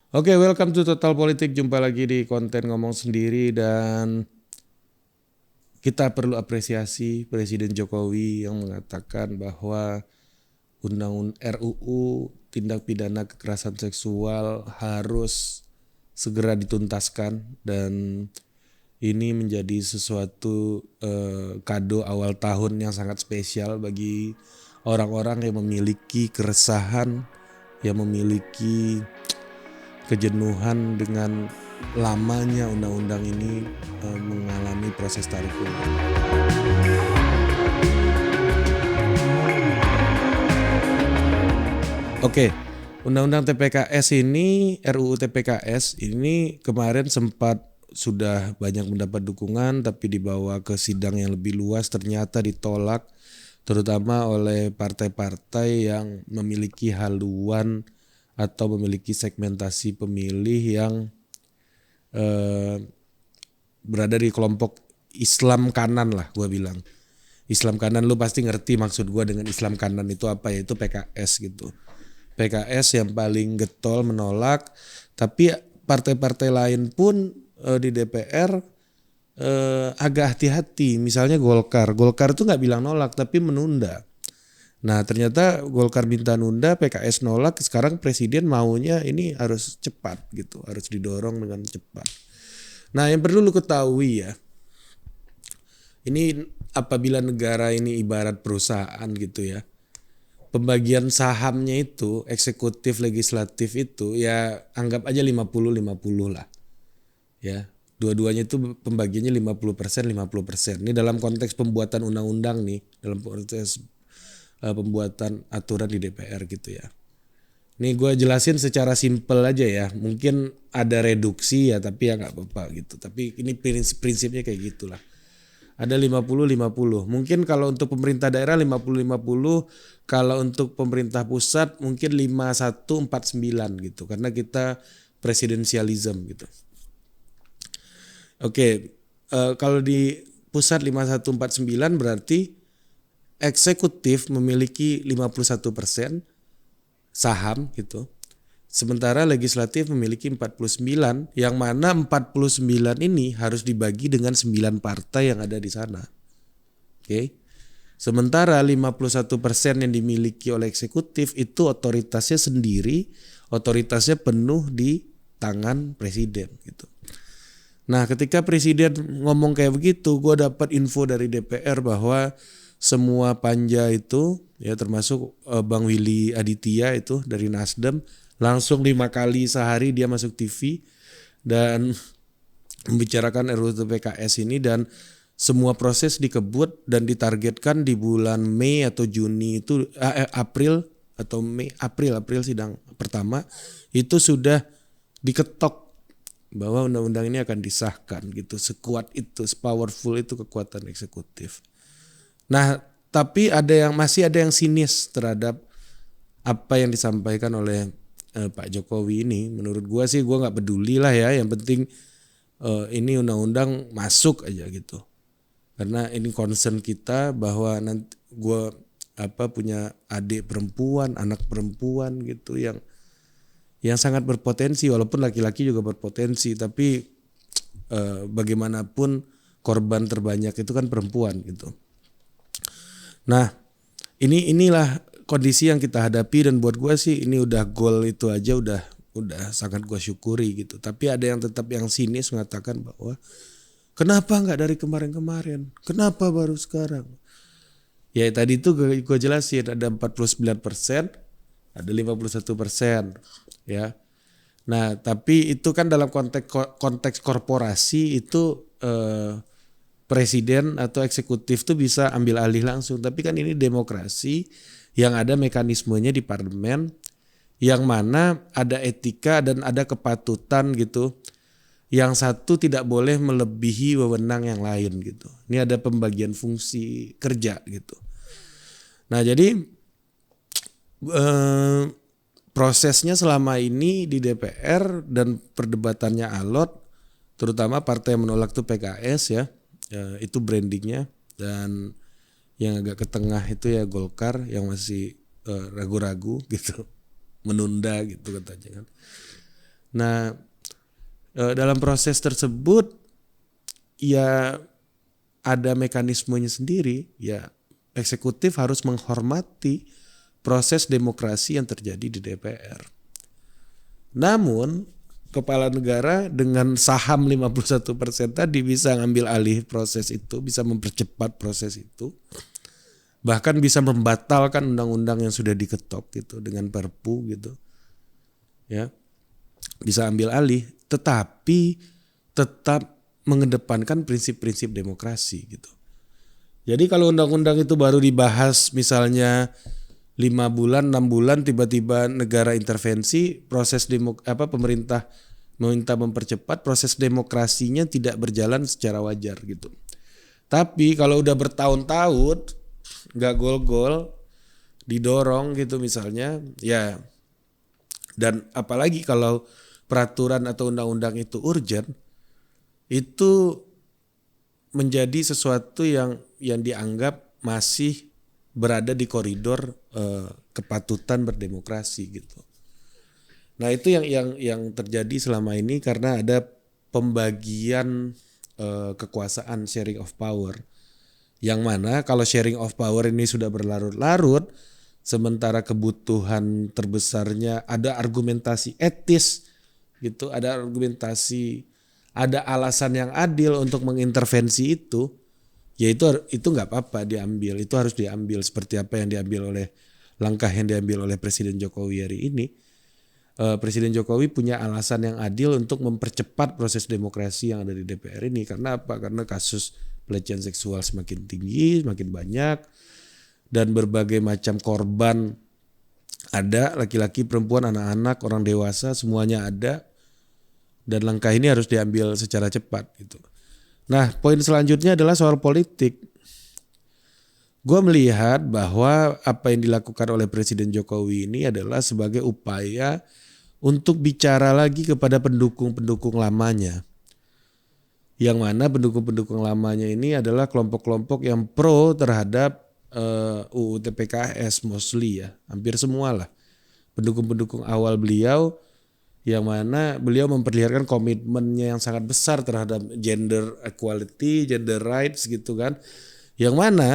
Oke, welcome to Total Politik. Jumpa lagi di konten ngomong sendiri dan kita perlu apresiasi Presiden Jokowi yang mengatakan bahwa RUU tindak pidana kekerasan seksual harus segera dituntaskan dan ini menjadi sesuatu kado awal tahun yang sangat spesial bagi orang-orang yang memiliki keresahan, yang memiliki kejenuhan dengan lamanya undang-undang ini mengalami proses tarik ulur. Oke, undang-undang TPKS ini, RUU TPKS ini kemarin sempat sudah banyak mendapat dukungan tapi dibawa ke sidang yang lebih luas ternyata ditolak terutama oleh partai-partai yang memiliki haluan atau memiliki segmentasi pemilih yang berada di kelompok Islam kanan lah gue bilang. Islam kanan lu pasti ngerti maksud gue dengan Islam kanan itu apa, yaitu PKS gitu. PKS yang paling getol menolak, tapi partai-partai lain pun di DPR agak hati-hati. Misalnya Golkar tuh nggak bilang nolak tapi menunda. Nah ternyata Golkar minta nunda, PKS nolak, sekarang presiden maunya ini harus cepat gitu, harus didorong dengan cepat. Nah yang perlu lu ketahui ya, ini apabila negara ini ibarat perusahaan gitu ya, pembagian sahamnya itu eksekutif legislatif itu ya anggap aja 50-50 lah ya. Dua-duanya itu pembagiannya 50%. Ini dalam konteks pembuatan undang-undang nih, dalam konteks pembuatan aturan di DPR gitu ya. Nih gue jelasin secara simpel aja ya, mungkin ada reduksi ya tapi ya nggak apa-apa gitu. Tapi ini prinsipnya kayak gitulah. Ada 50-50. Mungkin kalau untuk pemerintah daerah 50-50, kalau untuk pemerintah pusat mungkin 51-49 gitu. Karena kita presidensialism gitu. Oke, kalau di pusat 51-49 berarti eksekutif memiliki 51% saham gitu. Sementara legislatif memiliki 49, yang mana 49 ini harus dibagi dengan 9 partai yang ada di sana. Oke. Sementara 51% yang dimiliki oleh eksekutif itu otoritasnya sendiri, otoritasnya penuh di tangan presiden gitu. Nah, ketika presiden ngomong kayak begitu, gue dapat info dari DPR bahwa semua panja itu ya termasuk Bang Willy Aditya itu dari Nasdem langsung 5 kali sehari dia masuk TV dan membicarakan RUU PKS ini dan semua proses dikebut dan ditargetkan di bulan Mei atau Juni itu April atau Mei April sidang pertama itu sudah diketok bahwa undang-undang ini akan disahkan gitu, sekuat itu, sepowerful itu kekuatan eksekutif. Nah, tapi masih ada yang sinis terhadap apa yang disampaikan oleh Pak Jokowi ini. Menurut gue sih gue nggak peduli lah ya, yang penting ini undang-undang masuk aja gitu. Karena ini concern kita bahwa nanti gue punya adik perempuan, anak perempuan gitu yang sangat berpotensi, walaupun laki-laki juga berpotensi, tapi bagaimanapun korban terbanyak itu kan perempuan gitu. Nah, inilah kondisi yang kita hadapi dan buat gue sih ini udah goal itu aja udah sangat gue syukuri gitu. Tapi ada yang tetap yang sinis mengatakan bahwa kenapa nggak dari kemarin-kemarin? Kenapa baru sekarang? Ya tadi itu gue jelasin ada 49%, ada 51%, ya. Nah tapi itu kan dalam konteks korporasi itu presiden atau eksekutif tuh bisa ambil alih langsung. Tapi kan ini demokrasi yang ada mekanismenya di parlemen, yang mana ada etika dan ada kepatutan gitu. Yang satu tidak boleh melebihi wewenang yang lain gitu. Ini ada pembagian fungsi kerja gitu. Nah jadi prosesnya selama ini di DPR dan perdebatannya alot, terutama partai yang menolak tuh PKS ya, itu brandingnya, dan yang agak ke tengah itu ya Golkar yang masih ragu-ragu gitu, menunda gitu katanya kan. Nah, dalam proses tersebut ya ada mekanismenya sendiri, ya eksekutif harus menghormati proses demokrasi yang terjadi di DPR. Namun kepala negara dengan saham 51% tadi bisa ngambil alih proses itu, bisa mempercepat proses itu. Bahkan bisa membatalkan undang-undang yang sudah diketok gitu dengan Perpu gitu. Ya. Bisa ambil alih, tetapi tetap mengedepankan prinsip-prinsip demokrasi gitu. Jadi kalau undang-undang itu baru dibahas misalnya 5 bulan, 6 bulan tiba-tiba negara intervensi, proses pemerintah meminta mempercepat, proses demokrasinya tidak berjalan secara wajar gitu. Tapi kalau udah bertahun-tahun nggak gol-gol, didorong gitu misalnya, ya, dan apalagi kalau peraturan atau undang-undang itu urgent, itu menjadi sesuatu yang dianggap masih berada di koridor kepatutan berdemokrasi gitu. Nah itu yang terjadi selama ini karena ada pembagian kekuasaan, sharing of power. Yang mana kalau sharing of power ini sudah berlarut-larut, sementara kebutuhan terbesarnya ada argumentasi etis gitu, ada argumentasi, ada alasan yang adil untuk mengintervensi itu, ya itu nggak apa-apa diambil, itu harus diambil seperti apa yang diambil oleh langkah yang diambil oleh Presiden Jokowi hari ini. Presiden Jokowi punya alasan yang adil untuk mempercepat proses demokrasi yang ada di DPR ini. Karena apa? Karena kasus pelecehan seksual semakin tinggi, semakin banyak, dan berbagai macam korban ada, laki-laki, perempuan, anak-anak, orang dewasa, semuanya ada. Dan langkah ini harus diambil secara cepat gitu. Nah, poin selanjutnya adalah soal politik. Gue melihat bahwa apa yang dilakukan oleh Presiden Jokowi ini adalah sebagai upaya untuk bicara lagi kepada pendukung-pendukung lamanya. Yang mana pendukung-pendukung lamanya ini adalah kelompok-kelompok yang pro terhadap UU TPKS mostly ya, hampir semua lah. Pendukung-pendukung awal beliau yang mana beliau memperlihatkan komitmennya yang sangat besar terhadap gender equality, gender rights gitu kan. Yang mana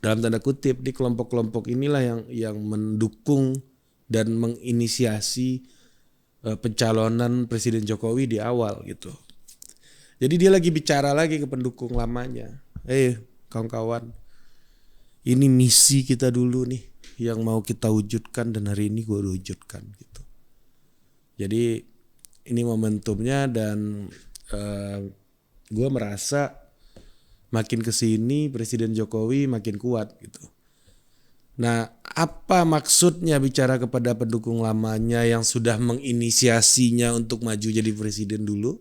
dalam tanda kutip di kelompok-kelompok inilah yang mendukung dan menginisiasi pencalonan Presiden Jokowi di awal gitu. Jadi dia lagi bicara lagi ke pendukung lamanya. Kawan-kawan, ini misi kita dulu nih yang mau kita wujudkan dan hari ini gue wujudkan gitu. Jadi ini momentumnya dan gue merasa makin kesini Presiden Jokowi makin kuat gitu. Nah, apa maksudnya bicara kepada pendukung lamanya yang sudah menginisiasinya untuk maju jadi presiden dulu?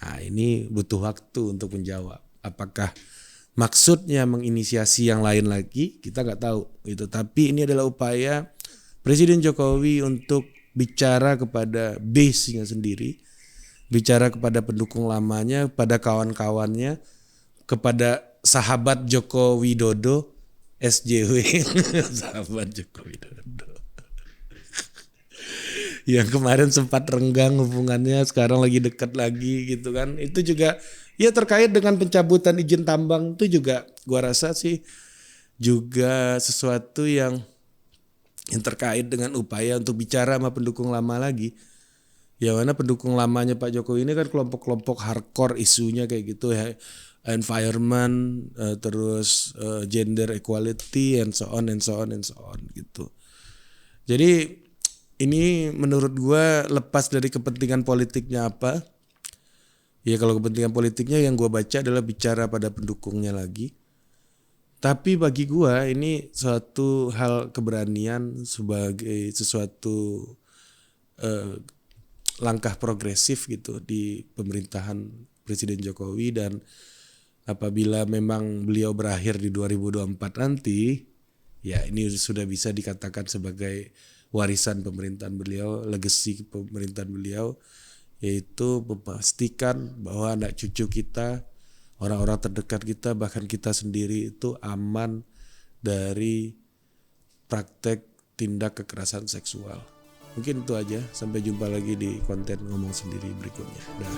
Nah, ini butuh waktu untuk menjawab. Apakah maksudnya menginisiasi yang lain lagi? Kita nggak tahu gitu. Tapi ini adalah upaya Presiden Jokowi untuk bicara kepada base-nya sendiri, bicara kepada pendukung lamanya, pada kawan-kawannya, kepada sahabat Joko Widodo, SJW, sahabat Joko Widodo. Yang kemarin sempat renggang hubungannya, sekarang lagi dekat lagi gitu kan. Itu juga ya terkait dengan pencabutan izin tambang itu juga gua rasa sih juga sesuatu yang terkait dengan upaya untuk bicara sama pendukung lama lagi. Yang mana pendukung lamanya Pak Jokowi ini kan kelompok-kelompok hardcore isunya kayak gitu ya. Environment, terus gender equality and so on gitu. Jadi ini menurut gue lepas dari kepentingan politiknya apa, ya kalau kepentingan politiknya yang gue baca adalah bicara pada pendukungnya lagi. Tapi bagi gue ini suatu hal keberanian sebagai sesuatu langkah progresif gitu di pemerintahan Presiden Jokowi, dan apabila memang beliau berakhir di 2024 nanti, ya ini sudah bisa dikatakan sebagai warisan pemerintahan beliau, legacy pemerintahan beliau, yaitu memastikan bahwa anak cucu kita, orang-orang terdekat kita, bahkan kita sendiri itu aman dari praktek tindak kekerasan seksual. Mungkin itu aja, sampai jumpa lagi di konten ngomong sendiri berikutnya. Dah.